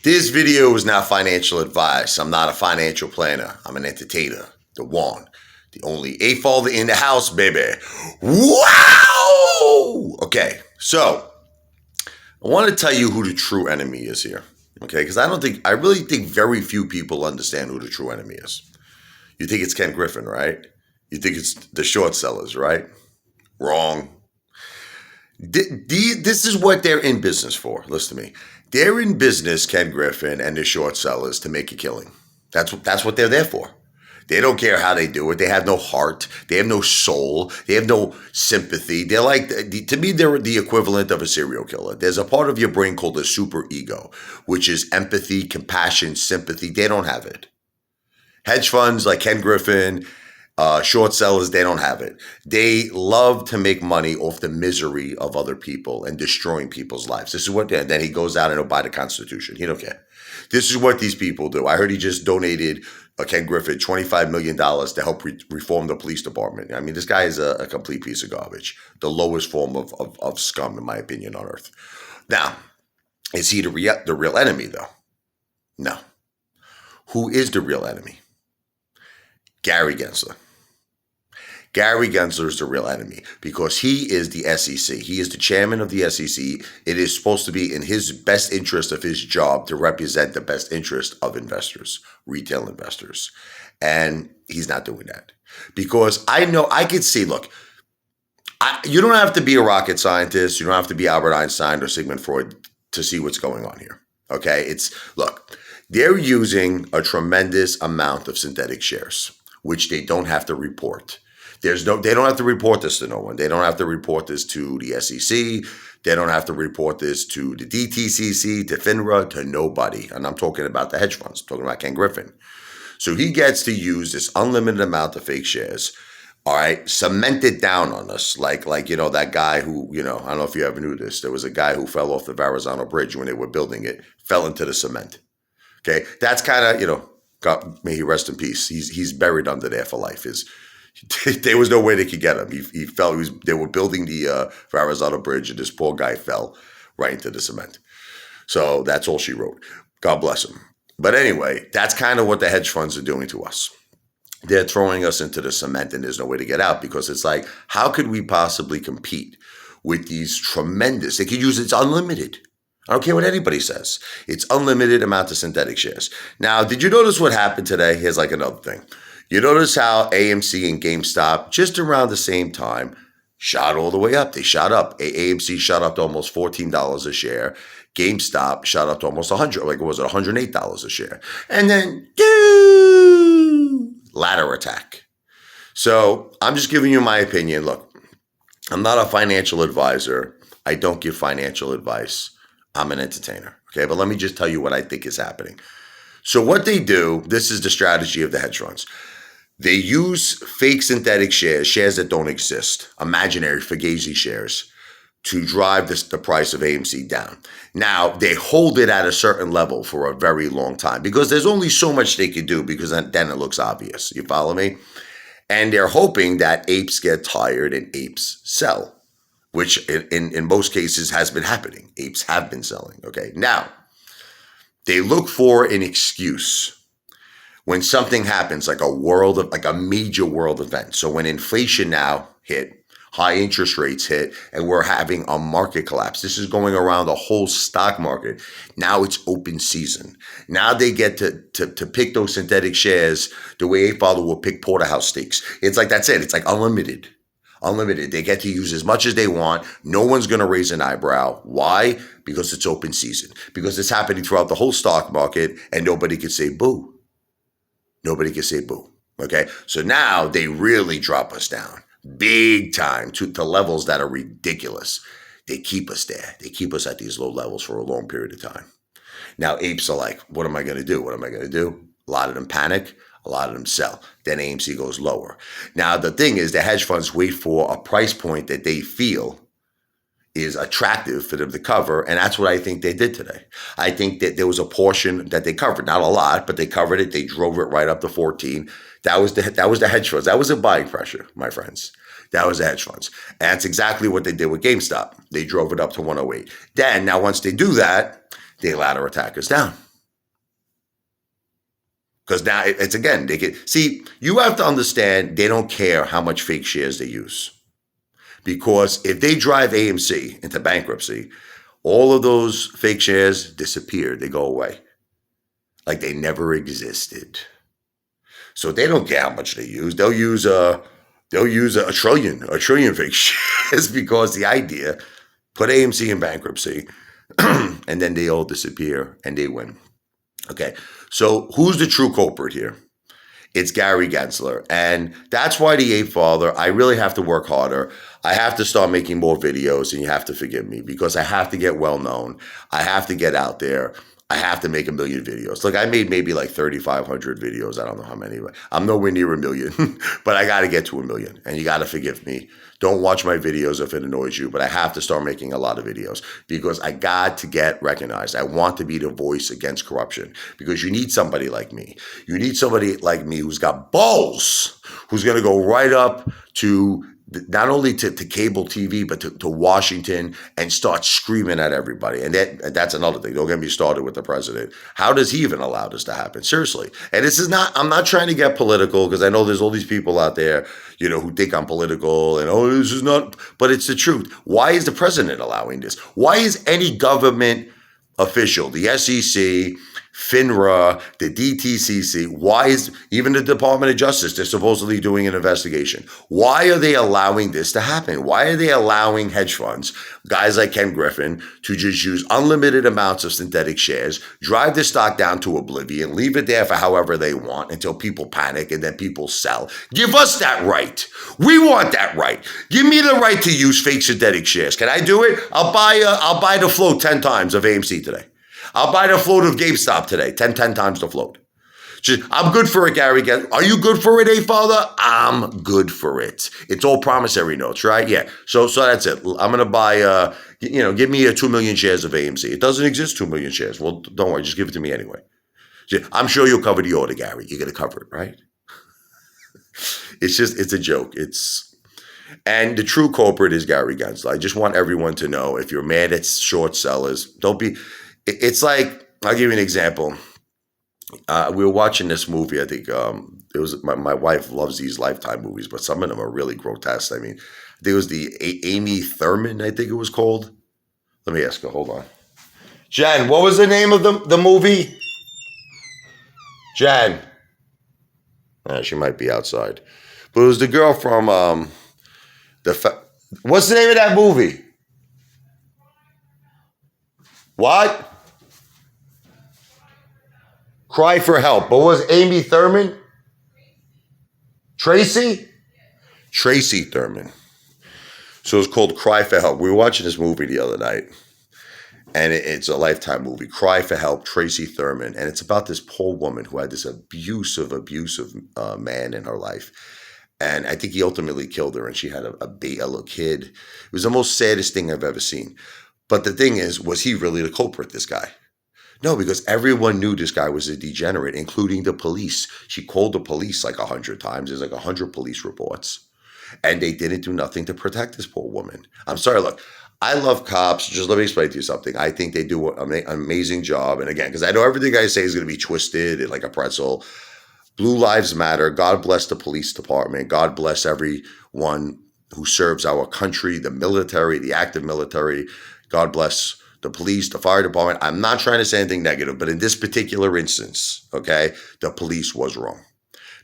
This video is not financial advice. I'm not a financial planner. I'm an entertainer. The one, the only eighth father in the house, baby. Wow! Okay, so I want to tell you who the true enemy is here. Okay, because I really think very few people understand who the true enemy is. You think it's Ken Griffin, right? You think it's the short sellers, right? Wrong. This is what they're in business for. Listen to me. They're in business, Ken Griffin and the short sellers, to make a killing. That's what they're there for. They don't care how they do it. They have no heart. They have no soul. They have no sympathy. They're like, to me, they're the equivalent of a serial killer. There's a part of your brain called the super ego, which is empathy, compassion, sympathy. They don't have it. Hedge funds like Ken Griffin, short sellers, they don't have it. They love to make money off the misery of other people and destroying people's lives. This is what, then he goes out and he'll buy the Constitution. He don't care. This is what these people do. I heard he just donated Ken Griffin $25 million to help reform the police department. I mean, this guy is a complete piece of garbage. The lowest form of scum, in my opinion, on earth. Now, is he the real enemy, though? No. Who is the real enemy? Gary Gensler. Gary Gensler is the real enemy because he is the SEC. He is the chairman of the SEC. It is supposed to be in his best interest of his job to represent the best interest of investors, retail investors. And he's not doing that because I could see, look, you don't have to be a rocket scientist. You don't have to be Albert Einstein or Sigmund Freud to see what's going on here. Okay. Look, they're using a tremendous amount of synthetic shares, which they don't have to report. They don't have to report this to no one. They don't have to report this to the SEC. They don't have to report this to the DTCC, to FINRA, to nobody. And I'm talking about the hedge funds. I'm talking about Ken Griffin. So he gets to use this unlimited amount of fake shares, all right, cemented down on us. Like that guy who, I don't know if you ever knew this. There was a guy who fell off the Verrazano Bridge when they were building it, fell into the cement. Okay, that's kind of, God, may he rest in peace. He's buried under there for life. There was no way they could get him. He fell. They were building the Verrazano Bridge, and this poor guy fell right into the cement. So that's all she wrote. God bless him. But anyway, that's kind of what the hedge funds are doing to us. They're throwing us into the cement, and there's no way to get out because it's like, how could we possibly compete with these tremendous? They could use it's unlimited. I don't care what anybody says. It's unlimited amount of synthetic shares. Now, did you notice what happened today? Here's like another thing. You notice how AMC and GameStop, just around the same time, shot all the way up. They shot up. AMC shot up to almost $14 a share. GameStop shot up to almost $108 a share. And then, ladder attack. So I'm just giving you my opinion. Look, I'm not a financial advisor. I don't give financial advice. I'm an entertainer, okay? But let me just tell you what I think is happening. So what they do, this is the strategy of the hedge funds. They use fake synthetic shares that don't exist, imaginary Fugazi shares, to drive the price of AMC down. Now, they hold it at a certain level for a very long time because there's only so much they can do because then it looks obvious. You follow me? And they're hoping that apes get tired and apes sell, which in most cases has been happening. Apes have been selling, okay? Now, they look for an excuse when something happens, like a major world event. So when inflation now hit, high interest rates hit, and we're having a market collapse. This is going around the whole stock market. Now it's open season. Now they get to pick those synthetic shares the way a father will pick porterhouse steaks. It's like, that's it. It's like unlimited. Unlimited. They get to use as much as they want. No one's going to raise an eyebrow. Why? Because it's open season. Because it's happening throughout the whole stock market and nobody can say boo. Nobody can say boo. Okay? So now they really drop us down big time to levels that are ridiculous. They keep us there. They keep us at these low levels for a long period of time. Now apes are like, what am I going to do? What am I going to do? A lot of them panic. A lot of them sell. Then AMC goes lower. Now, the thing is, the hedge funds wait for a price point that they feel is attractive for them to cover. And that's what I think they did today. I think that there was a portion that they covered. Not a lot, but they covered it. They drove it right up to 14. That was the hedge funds. That was a buying pressure, my friends. That was the hedge funds. And that's exactly what they did with GameStop. They drove it up to 108. Then, now once they do that, they ladder attack us down. Because now it's again, they can see, you have to understand they don't care how much fake shares they use. Because if they drive AMC into bankruptcy, all of those fake shares disappear. They go away. Like they never existed. So they don't care how much they use. They'll use a trillion fake shares because the idea, put AMC in bankruptcy, and then they all disappear and they win. Okay, so who's the true culprit here? It's Gary Gensler. And that's why the Ape Father, I really have to work harder. I have to start making more videos, and you have to forgive me because I have to get well known. I have to get out there. I have to make 1 million videos. Look, I made maybe like 3,500 videos. I don't know how many. I'm nowhere near 1 million, but I got to get to 1 million, and you got to forgive me. Don't watch my videos if it annoys you, but I have to start making a lot of videos because I got to get recognized. I want to be the voice against corruption because you need somebody like me. You need somebody like me who's got balls, who's going to go right up to not only to cable TV, but to Washington and start screaming at everybody. And that's another thing. Don't get me started with the president. How does he even allow this to happen? Seriously. And this is not, I'm not trying to get political because I know there's all these people out there, who think I'm political and, this is not, but it's the truth. Why is the president allowing this? Why is any government official, the SEC, FINRA, the DTCC, why is even the Department of Justice, they're supposedly doing an investigation. Why are they allowing this to happen? Why are they allowing hedge funds, guys like Ken Griffin, to just use unlimited amounts of synthetic shares, drive the stock down to oblivion, leave it there for however they want until people panic and then people sell? Give us that right. We want that right. Give me the right to use fake synthetic shares. Can I do it? I'll buy the float 10 times of AMC today. I'll buy the float of GameStop today, 10 times the float. I'm good for it, Gary. Are you good for it, Father? I'm good for it. It's all promissory notes, right? Yeah. So that's it. I'm going to buy, give me 2 million shares of AMC. It doesn't exist 2 million shares. Well, don't worry. Just give it to me anyway. I'm sure you'll cover the order, Gary. You're going to cover it, right? It's a joke. And the true culprit is Gary Gensler. I just want everyone to know, if you're mad at short sellers, don't be. It's like, I'll give you an example. We were watching this movie. I think it was my wife loves these Lifetime movies, but some of them are really grotesque. I mean, I think it was the Amy Thurman, I think it was called. Let me ask her. Hold on. Jen, what was the name of the movie? Jen. She might be outside. But it was the girl from what's the name of that movie? What? Cry for Help. But was Amy Thurman? Tracy? Tracy Thurman. So it's called Cry for Help. We were watching this movie the other night, and it's a Lifetime movie, Cry for Help, Tracy Thurman. And it's about this poor woman who had this abusive man in her life. And I think he ultimately killed her, and she had a little kid. It was the most saddest thing I've ever seen. But the thing is, was he really the culprit, this guy? No, because everyone knew this guy was a degenerate, including the police. She called the police like 100 times. There's like 100 police reports. And they didn't do nothing to protect this poor woman. I'm sorry, look, I love cops. Just let me explain to you something. I think they do an amazing job. And again, because I know everything I say is going to be twisted and like a pretzel. Blue Lives Matter. God bless the police department. God bless everyone who serves our country, the military, the active military. God bless the police, the fire department. I'm not trying to say anything negative, but in this particular instance, okay, the police was wrong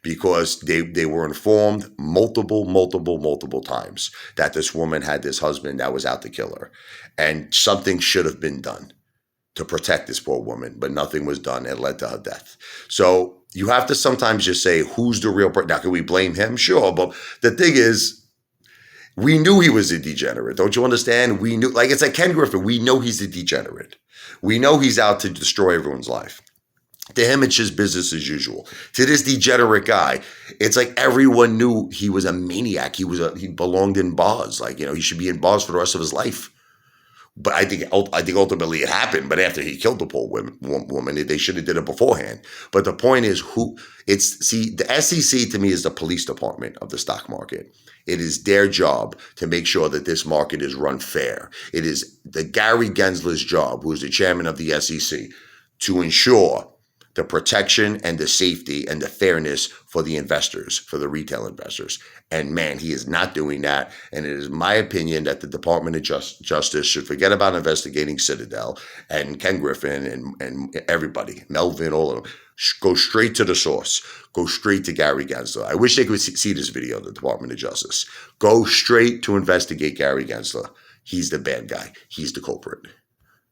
because they were informed multiple times that this woman had this husband that was out to kill her. And something should have been done to protect this poor woman, but nothing was done. It led to her death. So you have to sometimes just say, who's the real person? Now, can we blame him? Sure. But the thing is, we knew he was a degenerate. Don't you understand? We knew, like it's like Ken Griffin. We know he's a degenerate. We know he's out to destroy everyone's life. To him, it's just business as usual. To this degenerate guy, it's like everyone knew he was a maniac. He belonged in bars. Like, he should be in bars for the rest of his life. But I think ultimately it happened. But after he killed the poor woman, they should have did it beforehand. But the point is, the SEC to me is the police department of the stock market. It is their job to make sure that this market is run fair. It is the Gary Gensler's job, who is the chairman of the SEC, to ensure the protection and the safety and the fairness for the investors, for the retail investors. And man, he is not doing that. And it is my opinion that the Department of Justice should forget about investigating Citadel and Ken Griffin and everybody, Melvin, all of them. Go straight to the source. Go straight to Gary Gensler. I wish they could see this video, the Department of Justice. Go straight to investigate Gary Gensler. He's the bad guy. He's the culprit.